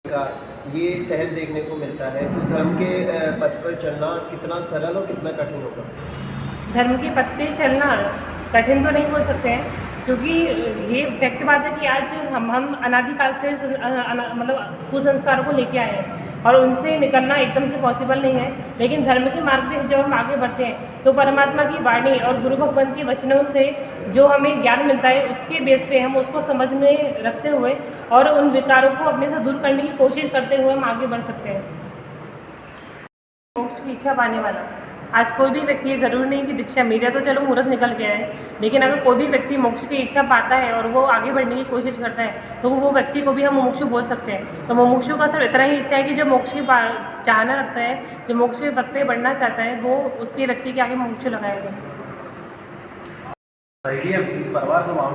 का ये सहल देखने को मिलता है, तो धर्म के पथ पर चलना कितना सरल और कितना कठिन होगा? धर्म के पथ पे चलना कठिन तो नहीं बोल सकते हैं, क्योंकि ये फैक्ट बात है कि आज हम अनादिकाल से मतलब कुसंस्कारों को लेके आए हैं और उनसे निकलना एकदम से पॉसिबल नहीं है। लेकिन धर्म के मार्ग पे जब हम आगे बढ़ते हैं तो परमात्मा की वाणी और गुरु भगवान के वचनों से जो हमें ज्ञान मिलता है उसके बेस पे हम उसको समझ में रखते हुए और उन विकारों को अपने से दूर करने की कोशिश करते हुए हम आगे बढ़ सकते हैं। मोक्ष की इच्छा पाने वाला आज कोई भी व्यक्ति, ये ज़रूरी नहीं कि दीक्षा, मेरा तो चलो मुहूर्त निकल गया है, लेकिन अगर कोई भी व्यक्ति मोक्ष की इच्छा पाता है और वो आगे बढ़ने की कोशिश करता है तो वो व्यक्ति को भी हम मुमुक्षु बोल सकते हैं। तो मुमुक्षु का सिर्फ इतना ही इच्छा है कि जो मोक्ष की चाहना रखता है, जो मोक्ष के पथ पे बढ़ना चाहता है, वो उसके व्यक्ति के आगे मुमुक्षु लगाया जाए। सही है अपनी परिवार का माहौल।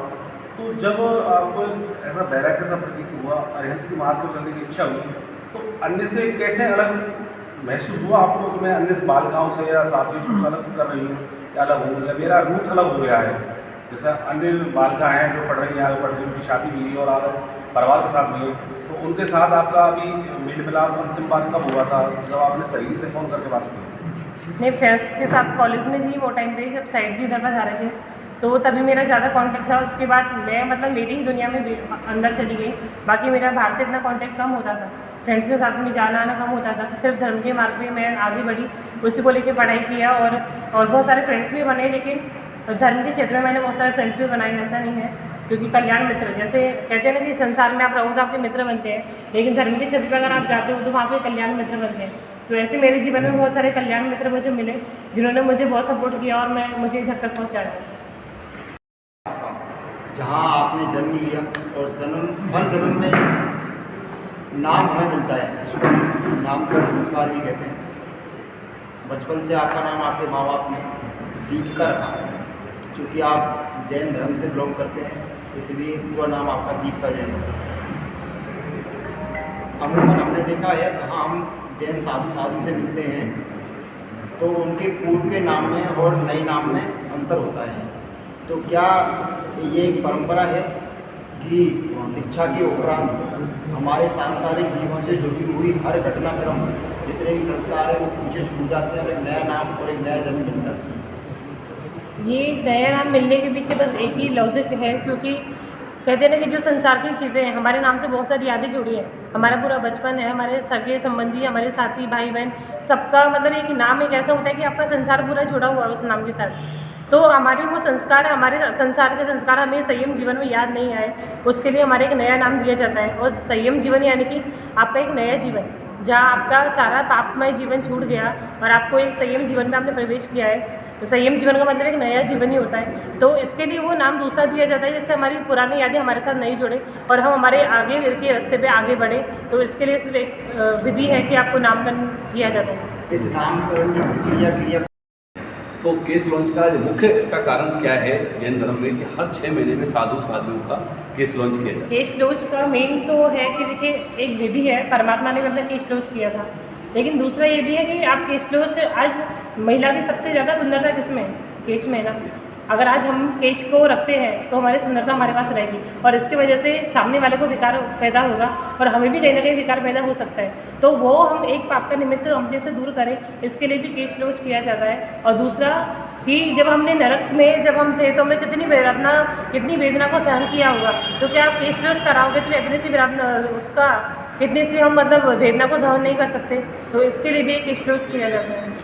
तो जब आपको ऐसा वैराग्य सा प्रतीत हुआ, अरिहंत के मार्ग पर चलने की इच्छा हुई, तो अन्य से कैसे अलग महसूस हुआ आपको कि मैं अन्य बालिकाओं से या साथियों से अलग कर रही हूँ या अलग हूँ या मेरा रूट अलग हो गया है? जैसा अन्य बालिका हैं जो पढ़ रही हैं, आगे पढ़ रही, उनकी शादी भी हुई और आगे परिवार के साथ भी हुई, तो उनके साथ आपका अभी मेल मिलाप अंतिम बार कब हुआ था जब आपने सहेली से फ़ोन करके बात की? मैं फ्रेंड्स के साथ कॉलेज में थी वो टाइम पे, जब साइड जी इधर पर जा रहे थे तो तभी मेरा ज़्यादा कांटेक्ट था। उसके बाद मैं मतलब मेरी ही दुनिया में अंदर चली गई, बाकी मेरा बाहर से इतना कांटेक्ट कम होता था, फ्रेंड्स के साथ में जाना आना कम होता था। सिर्फ धर्म के मार्ग पे मैं आगे बढ़ी, उसी को लेके पढ़ाई किया और बहुत सारे फ्रेंड्स भी बने। लेकिन धर्म के क्षेत्र में मैंने बहुत सारे फ्रेंड्स भी बनाए, ऐसा नहीं है, क्योंकि कल्याण मित्र जैसे कहते हैं ना कि संसार में आप रहो तो आपके मित्र बनते हैं, लेकिन धर्म के क्षेत्र पर अगर आप जाते हो तो वहाँ पे कल्याण मित्र बनते हैं। तो ऐसे मेरे जीवन में बहुत सारे कल्याण मित्र मुझे मिले जिन्होंने मुझे बहुत सपोर्ट किया और मुझे इधर तक पहुँचाया। जहाँ आपने जन्म लिया और हर जन्म में नाम हमें मिलता है, इसको हम नामकरण संस्कार भी कहते हैं। बचपन से आपका नाम आपके माँ बाप ने दीप का रखा, क्योंकि आप जैन धर्म से बिलोंग करते हैं, इसलिए पूरा नाम आपका दीप का जैन होता है। अमूमन हमने देखा है जहाँ हम जैन साधु से मिलते हैं तो उनके पूर्व के नाम में और नए नाम में अंतर होता है। तो क्या ये एक परंपरा है कि दीक्षा के उपरांत हमारे सांसारिक जीवन से जुड़ी हुई हर घटनाक्रम, जितने भी संस्कार हैं वो पीछे छूट जाते हैं और एक नया नाम और एक नया जन्म मिलता है? ये नया नाम मिलने के पीछे बस एक ही लॉजिक है, क्योंकि कहते हैं ना कि जो संसार की चीज़ें हैं, हमारे नाम से बहुत सारी यादें जुड़ी हैं। हमारा पूरा बचपन है, हमारे सगे संबंधी, हमारे साथी भाई बहन, सबका मतलब एक नाम एक ऐसा होता है कि आपका संसार पूरा जुड़ा हुआ है उस नाम के साथ। तो हमारे वो संस्कार, हमारे संसार के संस्कार हमें संयम जीवन में याद नहीं आए, उसके लिए हमारे एक नया नाम दिया जाता है। और संयम जीवन यानी कि आपका एक नया जीवन, जहाँ आपका सारा पापमय जीवन छूट गया और आपको एक संयम जीवन में आपने प्रवेश किया है। तो संयम जीवन का मतलब एक नया जीवन ही होता है। तो इसके लिए वो नाम दूसरा दिया जाता है, जिससे हमारी पुरानी यादें हमारे साथ नहीं जुड़े और हम हमारे आगे के रास्ते पे आगे बढ़े। तो इसके लिए सिर्फ एक विधि है कि आपको नामकरण किया जाता है। इस नामकरण की प्रक्रिया तो केश लॉन्च का मुख्य इसका कारण क्या है जैन धर्म में कि हर 6 महीने में साधु साधुओं का केश लॉन्च किया जाता है? केश लॉन्च का मेन तो है कि देखिए, एक विधि है, परमात्मा ने भी अपना केश लॉन्च किया था, लेकिन दूसरा ये भी है कि आप केश लॉन्च, आज महिला की सबसे ज़्यादा सुंदरता किसमें है? केश में ना। अगर आज हम केश को रखते हैं तो हमारी सुंदरता हमारे पास रहेगी और इसकी वजह से सामने वाले को विकार पैदा होगा और हमें भी कहीं ना कहीं विकार पैदा हो सकता है। तो वो हम एक पाप का निमित्त अपने से दूर करें, इसके लिए भी केश लॉन्च किया जाता है। और दूसरा कि जब हमने नरक में जब हम थे तो हमने कितनी वेदना को सहन किया होगा, तो क्या आप केश लॉन्च कराओगे तो इतनी सी कितने से हम मतलब वेदना को सहन नहीं कर सकते। तो इसके लिए भी एक केश लॉन्च किया जाता है।